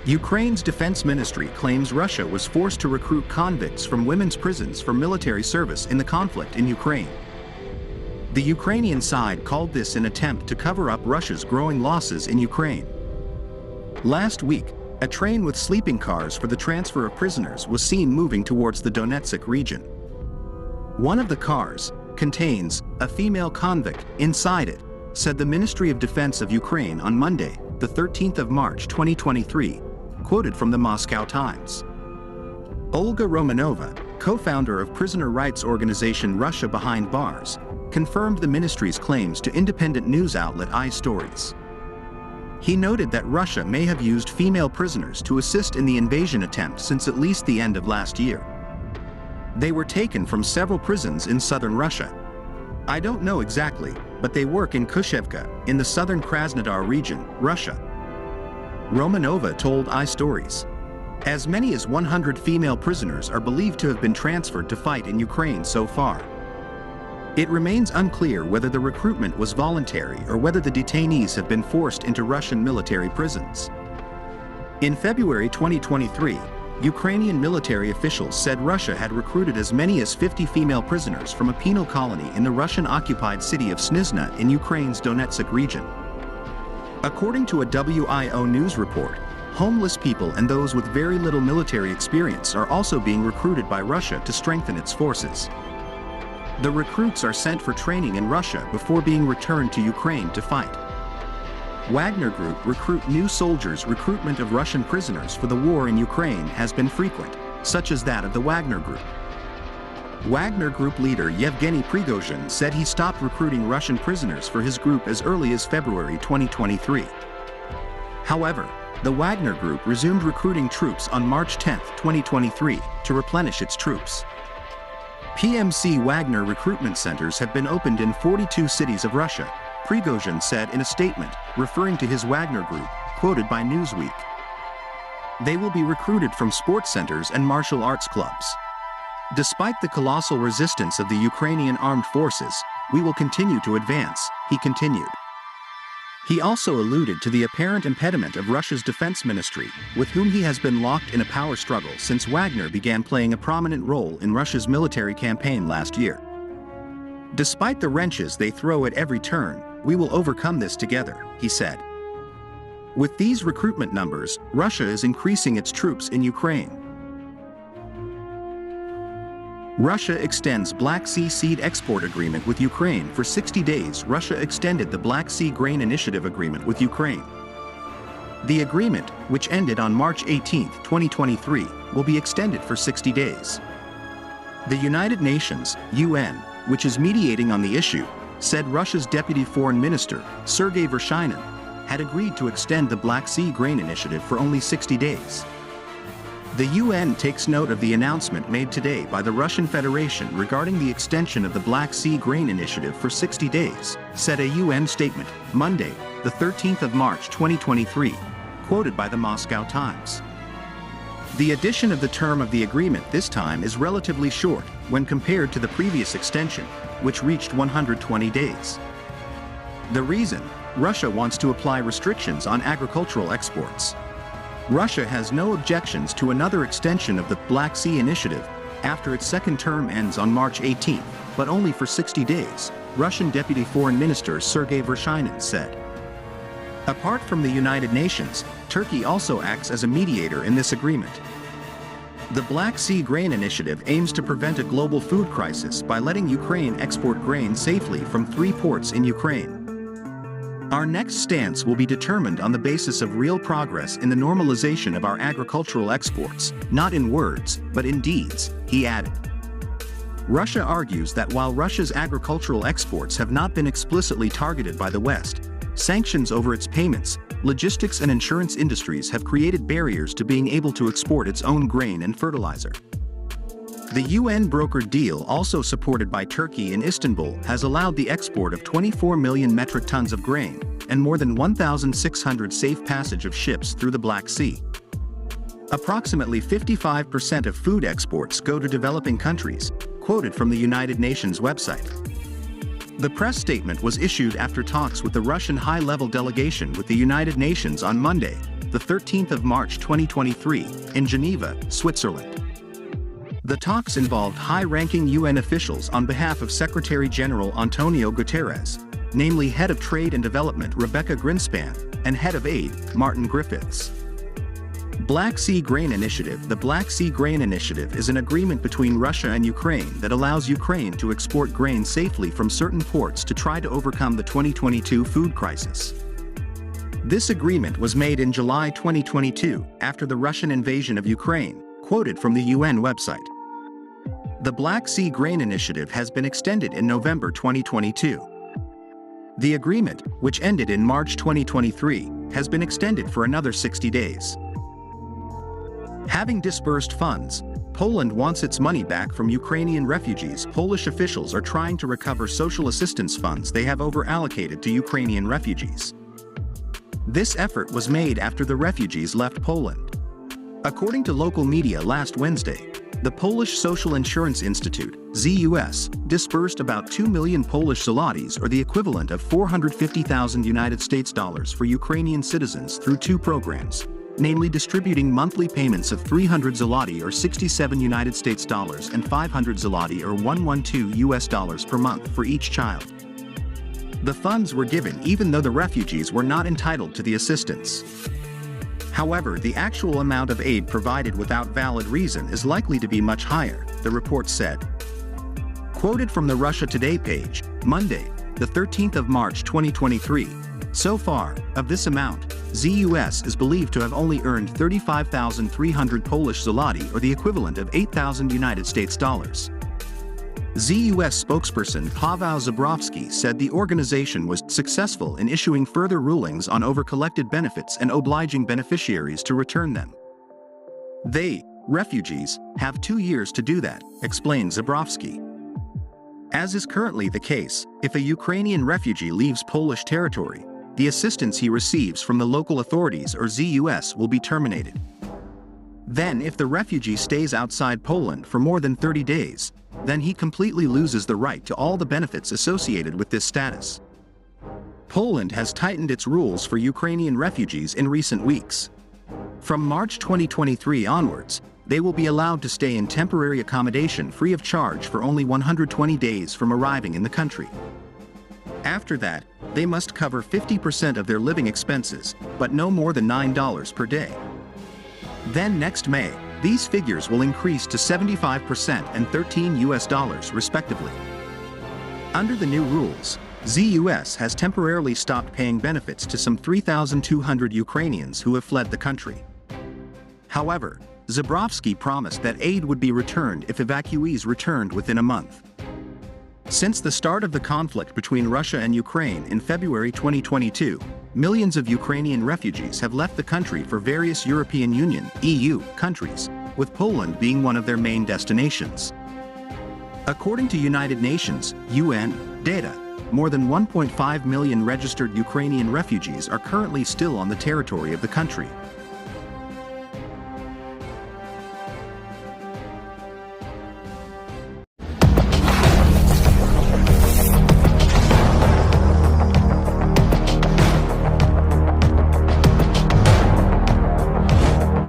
Ukraine's defense ministry claims Russia was forced to recruit convicts from women's prisons for military service in the conflict in Ukraine. The Ukrainian side called this an attempt to cover up Russia's growing losses in Ukraine. Last week, a train with sleeping cars for the transfer of prisoners was seen moving towards the Donetsk region. One of the cars contains a female convict inside it, said the Ministry of Defense of Ukraine on Monday, the 13th of March 2023, quoted from the Moscow Times. Olga Romanova, co-founder of prisoner rights organization Russia Behind Bars, confirmed the ministry's claims to independent news outlet iStories. He noted that Russia may have used female prisoners to assist in the invasion attempt since at least the end of last year. They were taken from several prisons in southern Russia. I don't know exactly, but they work in Kushevka, in the southern Krasnodar region, Russia. Romanova told iStories. As many as 100 female prisoners are believed to have been transferred to fight in Ukraine so far. It remains unclear whether the recruitment was voluntary or whether the detainees have been forced into Russian military prisons. In February 2023, Ukrainian military officials said Russia had recruited as many as 50 female prisoners from a penal colony in the Russian-occupied city of Snizhna in Ukraine's Donetsk region. According to a WIO news report, homeless people and those with very little military experience are also being recruited by Russia to strengthen its forces. The recruits are sent for training in Russia before being returned to Ukraine to fight. Wagner Group recruit new soldiers. Recruitment of Russian prisoners for the war in Ukraine has been frequent, such as that of the Wagner Group. Wagner Group leader Yevgeny Prigozhin said he stopped recruiting Russian prisoners for his group as early as February 2023. However, the Wagner Group resumed recruiting troops on March 10, 2023, to replenish its troops. PMC Wagner recruitment centers have been opened in 42 cities of Russia, Prigozhin said in a statement, referring to his Wagner Group, quoted by Newsweek. They will be recruited from sports centers and martial arts clubs. Despite the colossal resistance of the Ukrainian armed forces, we will continue to advance, he continued. He also alluded to the apparent impediment of Russia's defense ministry, with whom he has been locked in a power struggle since Wagner began playing a prominent role in Russia's military campaign last year. Despite the wrenches they throw at every turn, we will overcome this together, he said. With these recruitment numbers, Russia is increasing its troops in Ukraine. Russia extends Black Sea seed export agreement with Ukraine for 60 days. Russia extended the Black Sea Grain Initiative agreement with Ukraine. The agreement, which ended on March 18, 2023, will be extended for 60 days. The United Nations, UN, which is mediating on the issue, said Russia's Deputy Foreign Minister, Sergei Vershinin, had agreed to extend the Black Sea Grain Initiative for only 60 days. The UN takes note of the announcement made today by the Russian Federation regarding the extension of the Black Sea Grain Initiative for 60 days, said a UN statement, Monday, the 13th of March 2023, quoted by the Moscow Times. The addition of the term of the agreement this time is relatively short when compared to the previous extension, which reached 120 days. The reason? Russia wants to apply restrictions on agricultural exports. Russia has no objections to another extension of the Black Sea Initiative after its second term ends on March 18, but only for 60 days, Russian Deputy Foreign Minister Sergei Vershinin said. Apart from the United Nations, Turkey also acts as a mediator in this agreement. The Black Sea Grain Initiative aims to prevent a global food crisis by letting Ukraine export grain safely from 3 ports in Ukraine. Our next stance will be determined on the basis of real progress in the normalization of our agricultural exports, not in words, but in deeds, he added. Russia argues that while Russia's agricultural exports have not been explicitly targeted by the West, sanctions over its payments, logistics and insurance industries have created barriers to being able to export its own grain and fertilizer. The UN-brokered deal, also supported by Turkey in Istanbul, has allowed the export of 24 million metric tons of grain and more than 1,600 safe passage of ships through the Black Sea. Approximately 55% of food exports go to developing countries, quoted from the United Nations website. The press statement was issued after talks with the Russian high-level delegation with the United Nations on Monday, the 13th of March 2023, in Geneva, Switzerland. The talks involved high-ranking UN officials on behalf of Secretary-General Antonio Guterres, namely Head of Trade and Development Rebecca Grinspan, and Head of Aid, Martin Griffiths. Black Sea Grain Initiative. The Black Sea Grain Initiative is an agreement between Russia and Ukraine that allows Ukraine to export grain safely from certain ports to try to overcome the 2022 food crisis. This agreement was made in July 2022, after the Russian invasion of Ukraine, quoted from the UN website. The Black Sea Grain Initiative has been extended in November 2022. The agreement, which ended in March 2023, has been extended for another 60 days. Having disbursed funds, Poland wants its money back from Ukrainian refugees. Polish officials are trying to recover social assistance funds they have over-allocated to Ukrainian refugees. This effort was made after the refugees left Poland. According to local media last Wednesday, the Polish Social Insurance Institute, ZUS, disbursed about 2 million Polish zlotys, or the equivalent of $450,000 for Ukrainian citizens through two programs, namely distributing monthly payments of 300 zloty or $67 and 500 zloty or $112 per month for each child. The funds were given even though the refugees were not entitled to the assistance. However, the actual amount of aid provided without valid reason is likely to be much higher, the report said. Quoted from the Russia Today page, Monday, the 13th of March 2023, so far, of this amount, ZUS is believed to have only earned 35,300 Polish zloty, or the equivalent of $8,000. ZUS spokesperson Paweł Zabrowski said the organization was successful in issuing further rulings on over-collected benefits and obliging beneficiaries to return them. They, refugees, have 2 years to do that, explained Zabrowski. As is currently the case, if a Ukrainian refugee leaves Polish territory, the assistance he receives from the local authorities or ZUS will be terminated. Then if the refugee stays outside Poland for more than 30 days, then he completely loses the right to all the benefits associated with this status. Poland has tightened its rules for Ukrainian refugees in recent weeks. From March 2023 onwards, they will be allowed to stay in temporary accommodation free of charge for only 120 days from arriving in the country. After that, they must cover 50% of their living expenses, but no more than $9 per day. Then next May, these figures will increase to 75% and $13 respectively. Under the new rules, ZUS has temporarily stopped paying benefits to some 3,200 Ukrainians who have fled the country. However, Zabrowski promised that aid would be returned if evacuees returned within a month. Since the start of the conflict between Russia and Ukraine in February 2022, millions of Ukrainian refugees have left the country for various European Union (EU) countries, with Poland being one of their main destinations. According to United Nations (UN) data, more than 1.5 million registered Ukrainian refugees are currently still on the territory of the country.